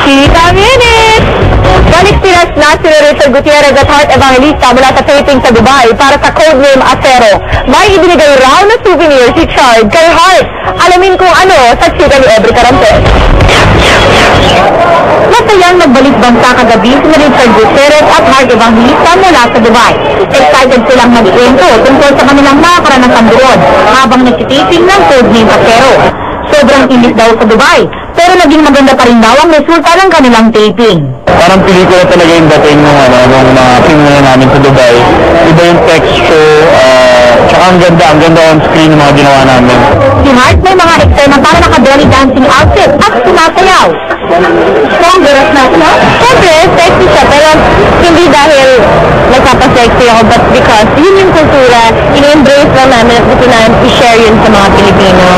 Chika Minute! Balik Pinas na si Richard Gutierrez at Heart Evangelista mula sa taping sa Dubai para sa codename Acero. May ibinigay raw na souvenir si Chard kay Heart. Alamin kung ano sa chika ni Aubrey Carantes. Masayang nagbalik bansa kagabi si Richard Gutierrez at Heart Evangelista mula sa Dubai. Excited silang magkwento tungkol sa kanilang mga karanasang doon habang nagtitiping ng codename Acero. Sobrang init daw sa Dubai, pero naging maganda pa rin daw ang resulta ng kanilang taping. Parang pelikula talaga yung dating nung mga pinuna namin sa Dubai. Iba yung texture, tsaka ang ganda on screen ng mga ginawa namin. Si Heart may mga eksterna para naka-belly dancing outfit at sumasayaw. Stronger at natin, siyempre, sexy siya, pero hindi dahil nagpapasexy ako, but because yun yung kultura, in-embrace lang namin at gusto namin i-share yun sa mga Pilipino.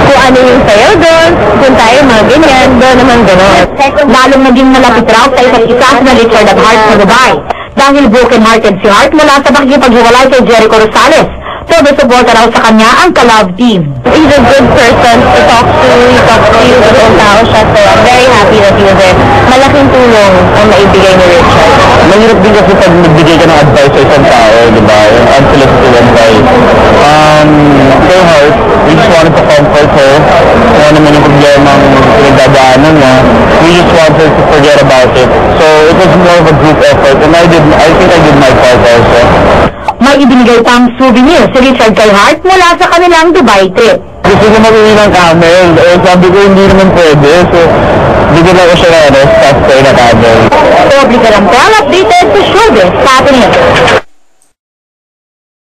Kung ano yung sayaw doon, kung tayo mga ganyan, doon naman gano'n. Lalong naging malapit raw sa isa't isa na Richard at Heart sa Dubai. Dahil broken-hearted si Heart mula sa pakikipaghiwalay kay Jericho Rosales. Todo suporta raw sa kanya ang Ka-Love team. He's a good person to talk to. He talks to you, totoong tao siya. So I'm very happy that he was there. Malaking tulong ang maibigay ni Richard. Mahirap din kasi pag nagbigay ka ng advice sa isang tao, di ba? Yung unsolicited advice. Kay Heart, we just wanted to comfort her. Kung ano man yung problema ang pinagdadaanan niya, we just wanted to forget about it. So it was more of a group effort, and I think I did my part also. May ibinigay pang souvenir si Richard kay Heart mula sa kanilang Dubai trip. Gusto ko mag-uwi ng camel. Sabi ko hindi naman pwede. So, bigyan ako siya na stuff ko na camel. Aubrey Carantes, updated sa Showbiz sa atin.